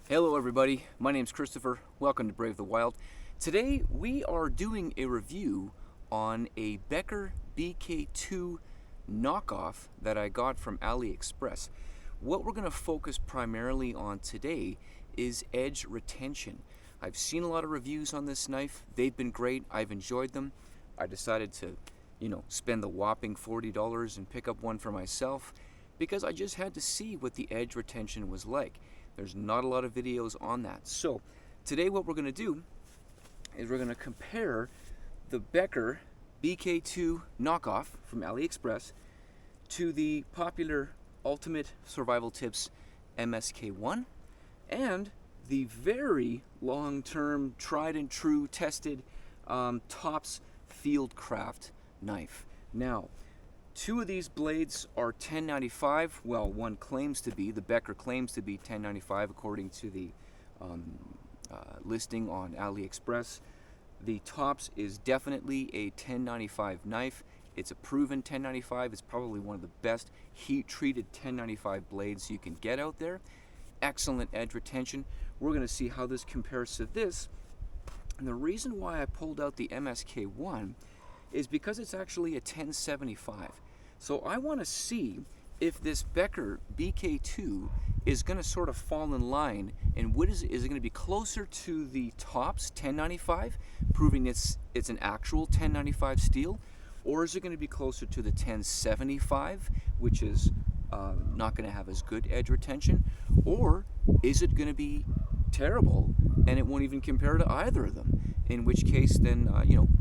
Hello everybody, my name's Christopher. Welcome to Brave the Wild. Today we are doing a review on a Becker BK2 knockoff that I got from Aliexpress. What we're going to focus primarily on today is edge retention. I've seen a lot of reviews on this knife. They've been great. I've enjoyed them. I decided to, spend the whopping $40 and pick up one for myself because I just had to see what the edge retention was like. There's not a lot of videos on that. So today what we're going to do is we're going to compare the Becker BK2 knockoff from AliExpress to the popular Ultimate Survival Tips MSK-1 and the very long-term, tried and true, tested Tops Fieldcraft knife. Now, two of these blades are $10.95. Well, one claims to be, the Becker claims to be $10.95 according to the listing on AliExpress. The Tops is definitely a $10.95 knife. It's a proven $10.95. It's probably one of the best heat-treated $10.95 blades you can get out there. Excellent edge retention. We're going to see how this compares to this. And the reason why I pulled out the MSK-1 is because it's actually a $10.75. So I want to see if this Becker BK2 is going to sort of fall in line, and is it going to be closer to the Tops $10.95, proving it's an actual $10.95 steel, or is it going to be closer to the $10.75, which is not going to have as good edge retention, or is it going to be terrible and it won't even compare to either of them? In which case, then,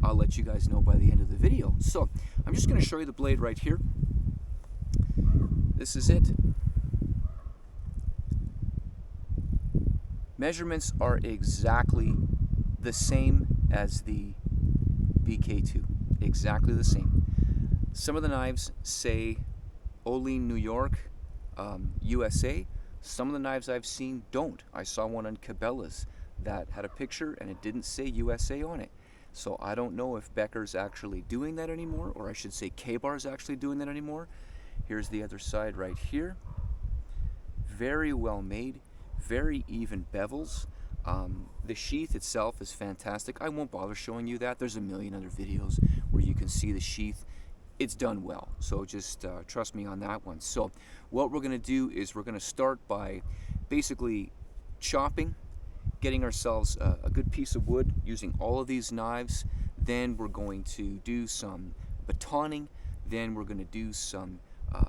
I'll let you guys know by the end of the video. So, I'm just going to show you the blade right here. This is it. Measurements are exactly the same as the BK2. Exactly the same. Some of the knives say Olean, New York, USA. Some of the knives I've seen don't. I saw one on Cabela's that had a picture and it didn't say USA on it. So I don't know if Becker's actually doing that anymore, or I should say K-Bar's actually doing that anymore. Here's the other side right here. Very well made, very even bevels. The sheath itself is fantastic. I won't bother showing you that. There's a million other videos where you can see the sheath. It's done well, so just trust me on that one. So what we're going to do is we're going to start by basically chopping, getting ourselves a good piece of wood using all of these knives. Then we're going to do some batoning. Then we're going to do some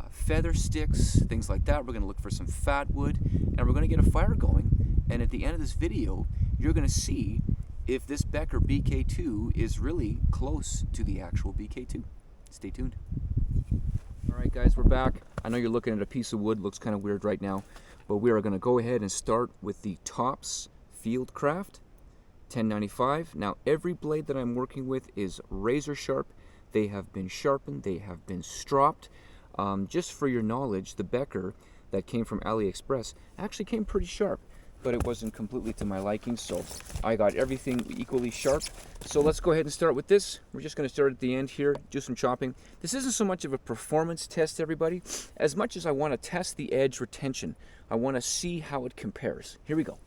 feather sticks, things like that. We're going to look for some fat wood, and we're going to get a fire going. And at the end of this video, you're going to see if this Becker BK2 is really close to the actual BK2. Stay tuned. Alright guys, we're back. I know you're looking at a piece of wood, looks kind of weird right now, but we are going to go ahead and start with the Tops Fieldcraft $10.95. Now every blade that I'm working with is razor sharp. They have been sharpened, they have been stropped. Just for your knowledge, the Becker that came from AliExpress actually came pretty sharp, but it wasn't completely to my liking, so I got everything equally sharp. So let's go ahead and start with this. We're just going to start at the end here, do some chopping. This isn't so much of a performance test, everybody, as much as I want to test the edge retention. I want to see how it compares. Here we go.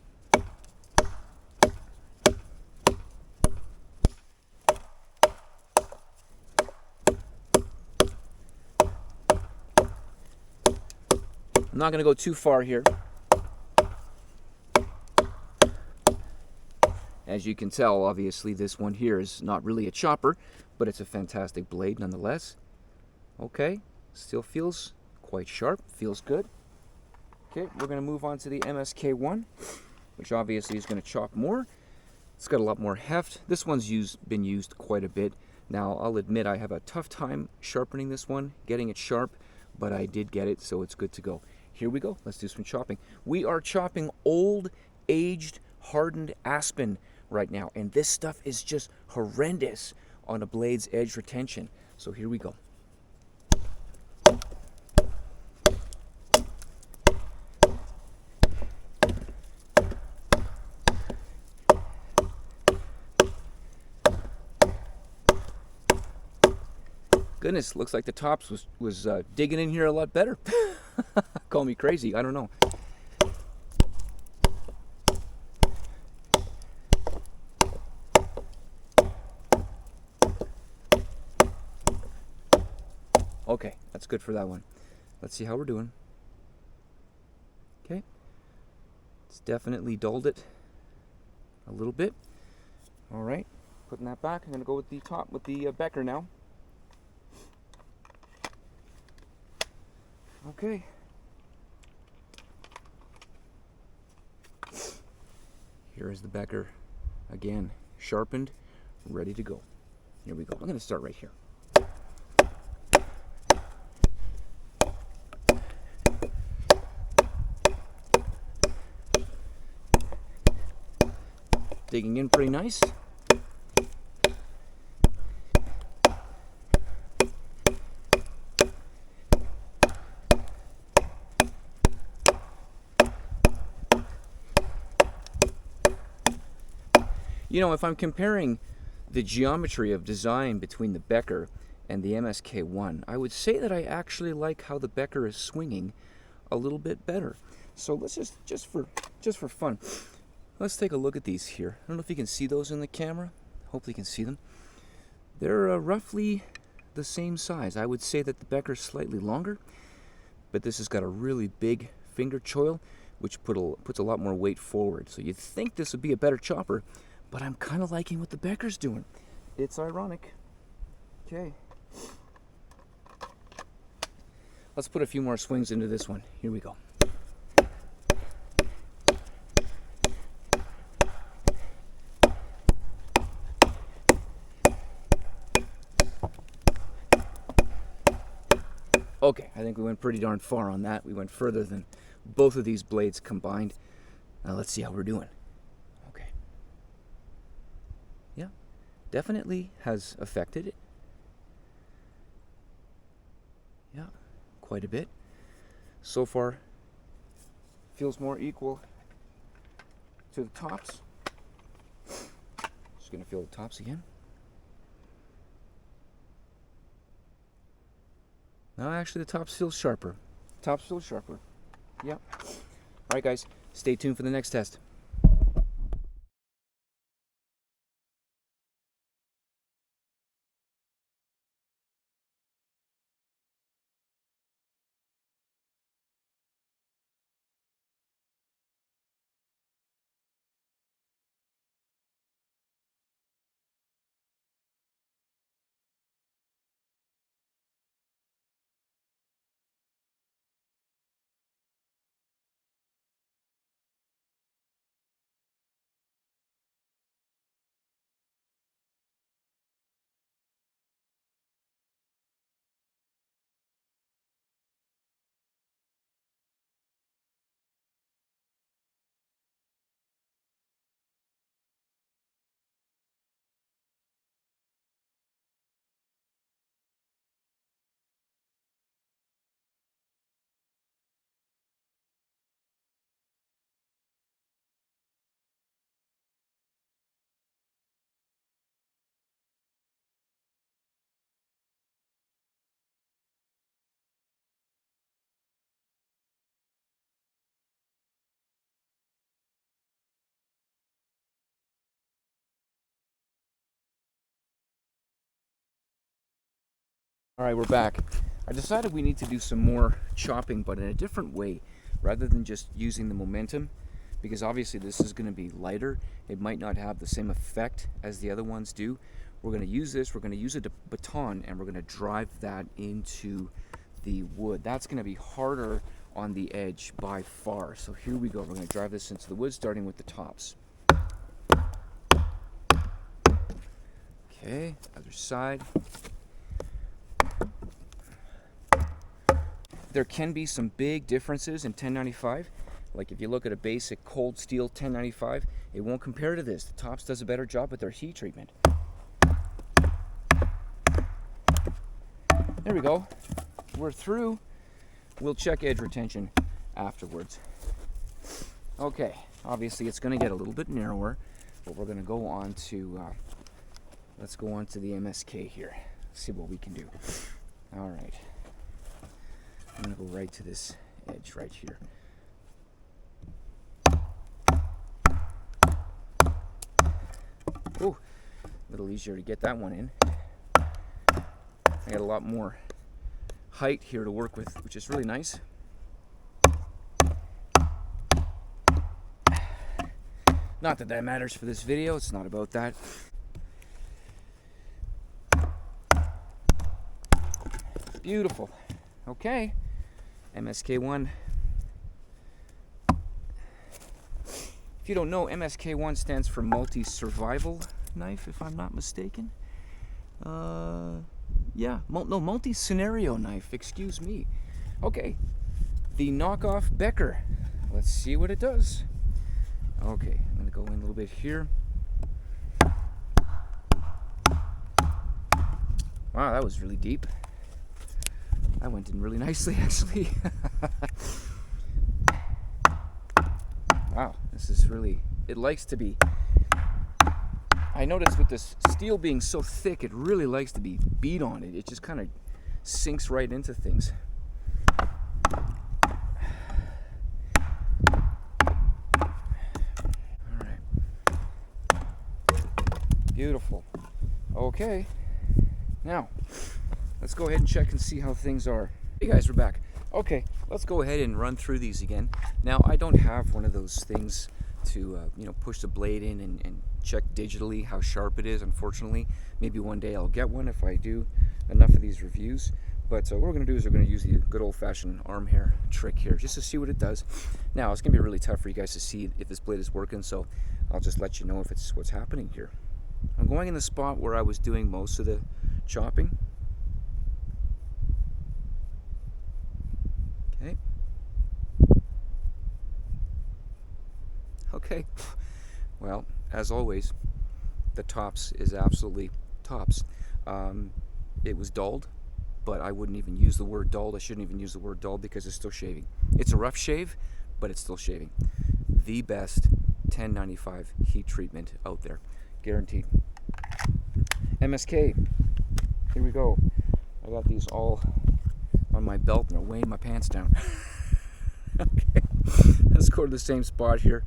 I'm not going to go too far here. As you can tell, obviously, this one here is not really a chopper, but it's a fantastic blade nonetheless. Okay, still feels quite sharp, feels good. Okay, we're going to move on to the MSK-1, which obviously is going to chop more. It's got a lot more heft. This one's been used quite a bit. Now, I'll admit I have a tough time sharpening this one, getting it sharp, but I did get it, so it's good to go. Here we go. Let's do some chopping. We are chopping old, aged, hardened aspen right now, and this stuff is just horrendous on a blade's edge retention. So here we go. Goodness, looks like the Tops was digging in here a lot better. Call me crazy, I don't know. good for that one. Let's see how we're doing. Okay. It's definitely dulled it a little bit. All right. Putting that back. I'm going to go with the top, with the Becker now. Okay. Here is the Becker again, sharpened, ready to go. Here we go. I'm going to start right here. Digging in pretty nice. You know, if I'm comparing the geometry of design between the Becker and the MSK-1, I would say that I actually like how the Becker is swinging a little bit better. So let's just for fun, let's take a look at these here. I don't know if you can see those in the camera. Hopefully you can see them. They're roughly the same size. I would say that the Becker's slightly longer, but this has got a really big finger choil, which puts a lot more weight forward. So you'd think this would be a better chopper, but I'm kind of liking what the Becker's doing. It's ironic. Okay. Let's put a few more swings into this one. Here we go. Okay, I think we went pretty darn far on that. We went further than both of these blades combined. Now let's see how we're doing. Okay. Yeah, definitely has affected it. Yeah, quite a bit. So far, feels more equal to the tops. Just gonna feel the tops again. No, actually the tops feel sharper. Tops feel sharper. Yep. Alright guys, stay tuned for the next test. Alright, we're back. I decided we need to do some more chopping, but in a different way, rather than just using the momentum, because obviously this is going to be lighter. It might not have the same effect as the other ones do. We're going to use this, we're going to use a baton, and we're going to drive that into the wood. That's going to be harder on the edge by far. So here we go. We're going to drive this into the wood, starting with the tops. Okay, other side. There can be some big differences in 1095. Like if you look at a basic cold steel 1095, it won't compare to this. The Tops does a better job with their heat treatment. There we go. We're through. We'll check edge retention afterwards. Okay, obviously it's going to get a little bit narrower, but we're going to go on to, let's go on to the MSK here. See what we can do. All right. I'm going to go right to this edge right here. Oh, a little easier to get that one in. I got a lot more height here to work with, which is really nice. Not that that matters for this video, it's not about that. Beautiful. Okay, MSK-1. If you don't know, MSK-1 stands for multi-survival knife, if I'm not mistaken. Yeah, multi-scenario knife, excuse me. Okay, the knockoff Becker. Let's see what it does. Okay, I'm gonna go in a little bit here. Wow, that was really deep. That went in really nicely, actually. Wow, this is really, it likes to be, I noticed with this steel being so thick, it really likes to be beat on it. It just kind of sinks right into things. All right. Beautiful. Okay, now let's go ahead and check and see how things are. Hey guys, we're back. Okay, let's go ahead and run through these again. Now, I don't have one of those things to push the blade in and check digitally how sharp it is, unfortunately. Maybe one day I'll get one if I do enough of these reviews. But what we're going to do is we're going to use the good old-fashioned arm hair trick here just to see what it does. Now, it's going to be really tough for you guys to see if this blade is working, so I'll just let you know if it's what's happening here. I'm going in the spot where I was doing most of the chopping. Okay. Okay. Well, as always, the Tops is absolutely tops. It was dulled, but I wouldn't even use the word dulled. I shouldn't even use the word dulled because it's still shaving. It's a rough shave, but it's still shaving. The best 1095 heat treatment out there, guaranteed. MSK, here we go. I got these all on my belt and they're weighing my pants down. Okay, let's go to the same spot here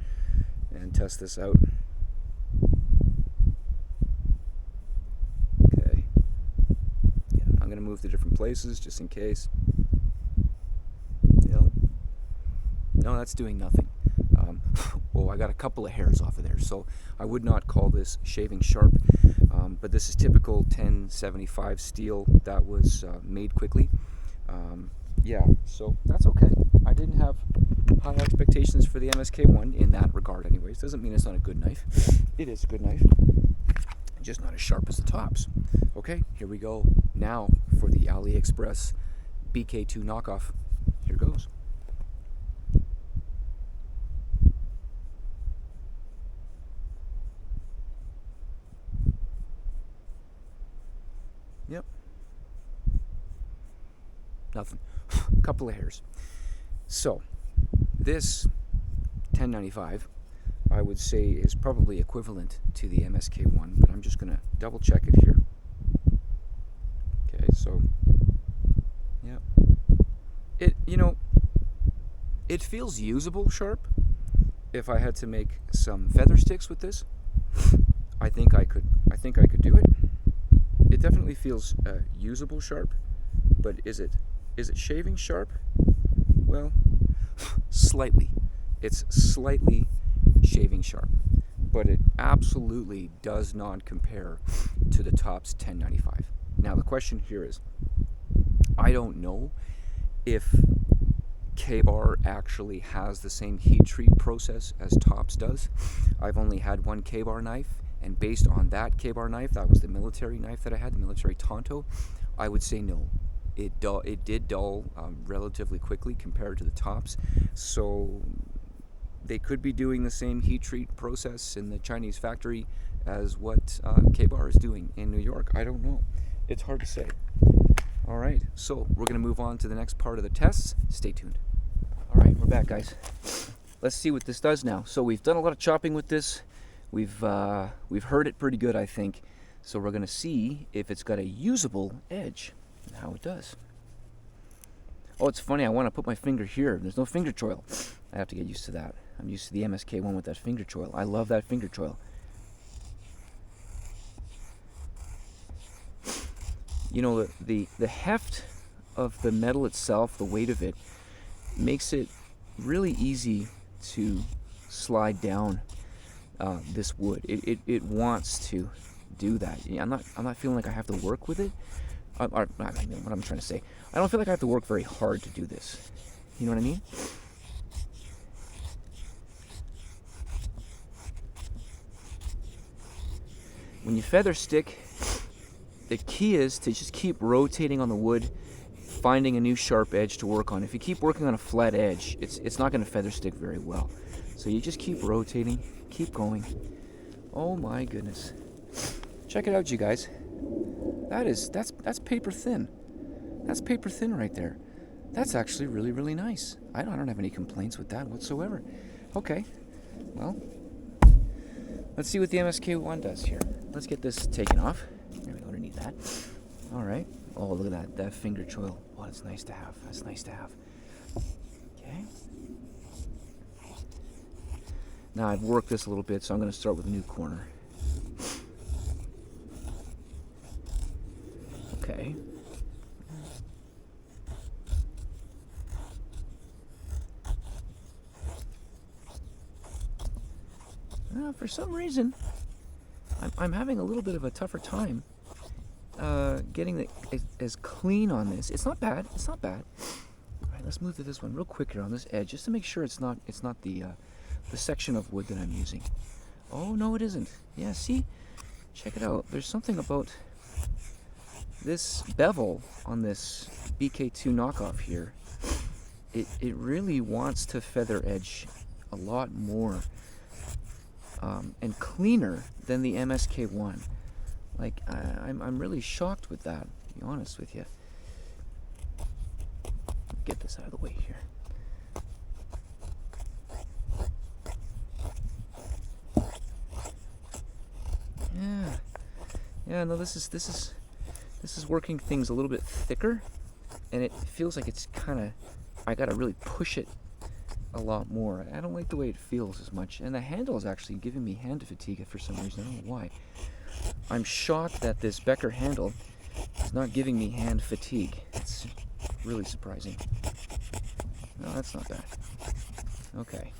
and test this out. Okay, yeah, I'm gonna move to different places just in case. No, that's doing nothing. Well, I got a couple of hairs off of there, so I would not call this shaving sharp, but this is typical 1075 steel that was made quickly. Yeah, so that's okay. I didn't have high expectations for the MSK-1 in that regard anyways. Doesn't mean it's not a good knife. It is a good knife, just not as sharp as the Tops. Okay, here we go now for the Aliexpress BK2 knockoff. Here goes. Yep. Nothing. A couple of hairs. So, this 1095, I would say, is probably equivalent to the MSK-1, but I'm just going to double check it here. Okay, so, yeah. It feels usable sharp. If I had to make some feather sticks with this, I think I could do it. It definitely feels usable sharp, but is it shaving sharp? Well, slightly. It's slightly shaving sharp, but it absolutely does not compare to the Tops 1095. Now the question here is, I don't know if K-Bar actually has the same heat treat process as Tops does. I've only had one K-Bar knife, and based on that K-Bar knife, that was the military knife that I had, the military Tonto, I would say no. It did dull relatively quickly compared to the Tops, so they could be doing the same heat treat process in the Chinese factory as what K-Bar is doing in New York. I don't know. It's hard to say. All right, so we're going to move on to the next part of the tests. Stay tuned. All right, we're back, guys. Let's see what this does now. So we've done a lot of chopping with this. We've heard it pretty good, I think. So we're going to see if it's got a usable edge and how it does. Oh, it's funny. I want to put my finger here. There's no finger choil. I have to get used to that. I'm used to the MSK-1 with that finger choil. I love that finger choil. You know, the heft of the metal itself, the weight of it, makes it really easy to slide down this wood. It wants to do that. Yeah, I'm not feeling like I have to work with it. What I'm trying to say, I don't feel like I have to work very hard to do this. You know what I mean? When you feather stick, the key is to just keep rotating on the wood, finding a new sharp edge to work on. If you keep working on a flat edge, it's not going to feather stick very well. So you just keep rotating, keep going. Oh my goodness. Check it out, you guys. That's paper thin. That's paper thin right there. That's actually really, really nice. I don't have any complaints with that whatsoever. Okay, well, let's see what the MSK-1 does here. Let's get this taken off. There we go, underneath that. All right. Oh, look at that finger choil. Oh, that's nice to have. That's nice to have. Okay. Now I've worked this a little bit, so I'm going to start with a new corner. Okay. For some reason, I'm having a little bit of a tougher time getting it as clean on this. It's not bad. It's not bad. All right, let's move to this one real quick here on this edge, just to make sure it's not the section of wood that I'm using. Oh no, it isn't. Yeah, see, check it out. There's something about this bevel on this BK2 knockoff here. It really wants to feather edge a lot more. And cleaner than the MSK-1. Like, I'm really shocked with that, to be honest with you. Get this out of the way here. Yeah, no, this is working things a little bit thicker, and it feels like it's kind of, I gotta really push it a lot more. I don't like the way it feels as much, and the handle is actually giving me hand fatigue for some reason. I don't know why. I'm shocked that this Becker handle is not giving me hand fatigue. It's really surprising. No, that's not bad. Okay.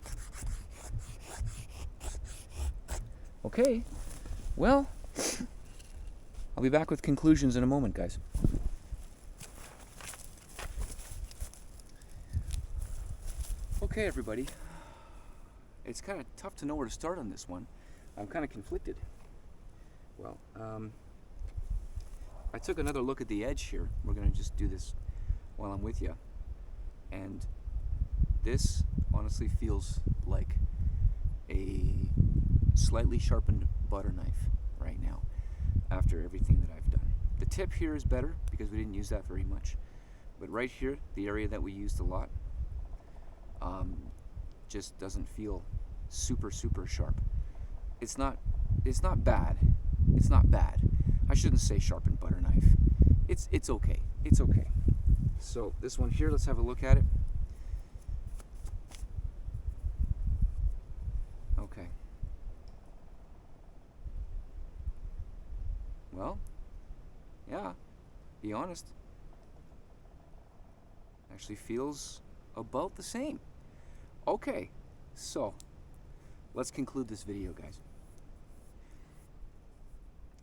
Okay. Well, I'll be back with conclusions in a moment, guys. Okay, everybody. It's kind of tough to know where to start on this one. I'm kind of conflicted. Well, I took another look at the edge here. We're going to just do this while I'm with you. And this honestly feels like a slightly sharpened butter knife right now after everything that I've done. The tip here is better because we didn't use that very much. But right here, the area that we used a lot, just doesn't feel super sharp. It's not bad. It's not bad. I shouldn't say sharpened butter knife. It's okay. It's okay. So this one here, let's have a look at it. Okay. Well, yeah, be honest. Actually feels about the same. Okay, so let's conclude this video, guys.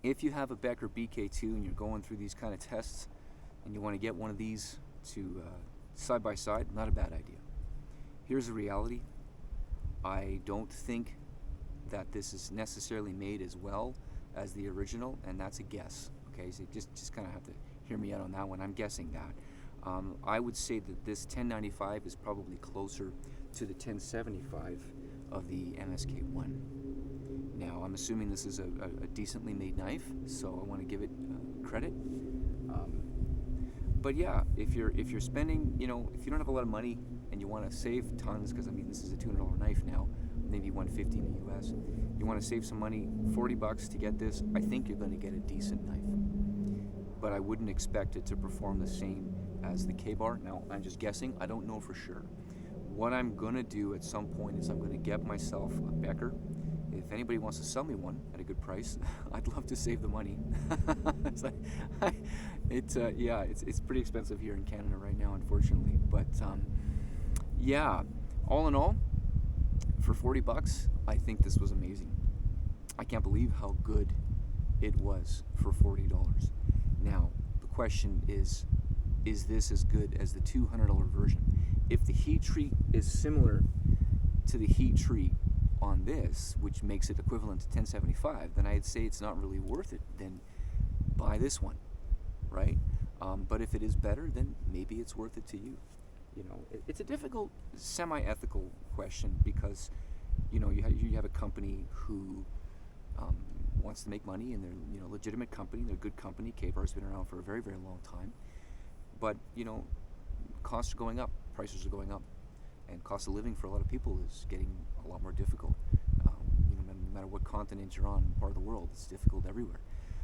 If you have a Becker BK2 and you're going through these kind of tests and you want to get one of these to side by side, not a bad idea. Here's the reality. I don't think that this is necessarily made as well as the original, and that's a guess. Okay, so just kind of have to hear me out on that one. I'm guessing that. I would say that this 1095 is probably closer to the 1075 of the MSK-1. Now, I'm assuming this is a decently made knife, so I want to give it credit. But yeah, if you're spending, if you don't have a lot of money and you want to save tons, because I mean this is a $200 knife now, maybe $150 in the US. You want to save some money, $40 to get this. I think you're going to get a decent knife, but I wouldn't expect it to perform the same as the K-bar. Now, I'm just guessing. I don't know for sure. What I'm going to do at some point is I'm going to get myself a Becker. If anybody wants to sell me one at a good price, I'd love to save the money. Yeah, it's pretty expensive here in Canada right now, unfortunately. But yeah, all in all, for $40, I think this was amazing. I can't believe how good it was for $40. Now, the question is this as good as the $200 version? If the heat treat is similar to the heat treat on this, which makes it equivalent to $10.75, then I'd say it's not really worth it. Then buy this one, right? But if it is better, then maybe it's worth it to you. You know, it's a difficult semi-ethical question because, you know, you have a company who wants to make money, and they're, you know, legitimate company, they're a good company. K-Bar's been around for a very, very long time. But, you know, costs are going up, prices are going up, and cost of living for a lot of people is getting a lot more difficult. You know, no matter what continent you're on, part of the world, it's difficult everywhere.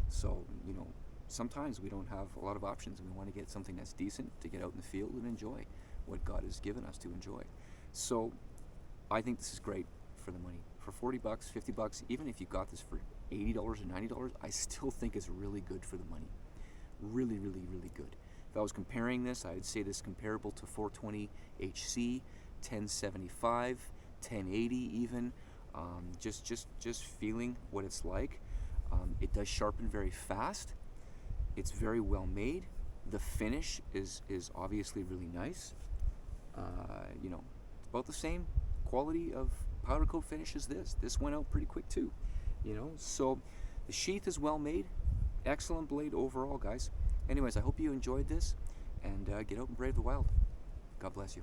So, you know, sometimes we don't have a lot of options, and we want to get something that's decent to get out in the field and enjoy what God has given us to enjoy. So I think this is great for the money. For $40, $50, even if you got this for $80 or $90, I still think it's really good for the money. Really, really, really good. If I was comparing this, I would say this is comparable to 420 HC, 1075, 1080 even. Just feeling what it's like. It does sharpen very fast. It's very well made. The finish is obviously really nice. You know, it's about the same quality of powder coat finish as this. This went out pretty quick too. You know, so the sheath is well made. Excellent blade overall, guys. Anyways, I hope you enjoyed this, and get out and brave the wild. God bless you.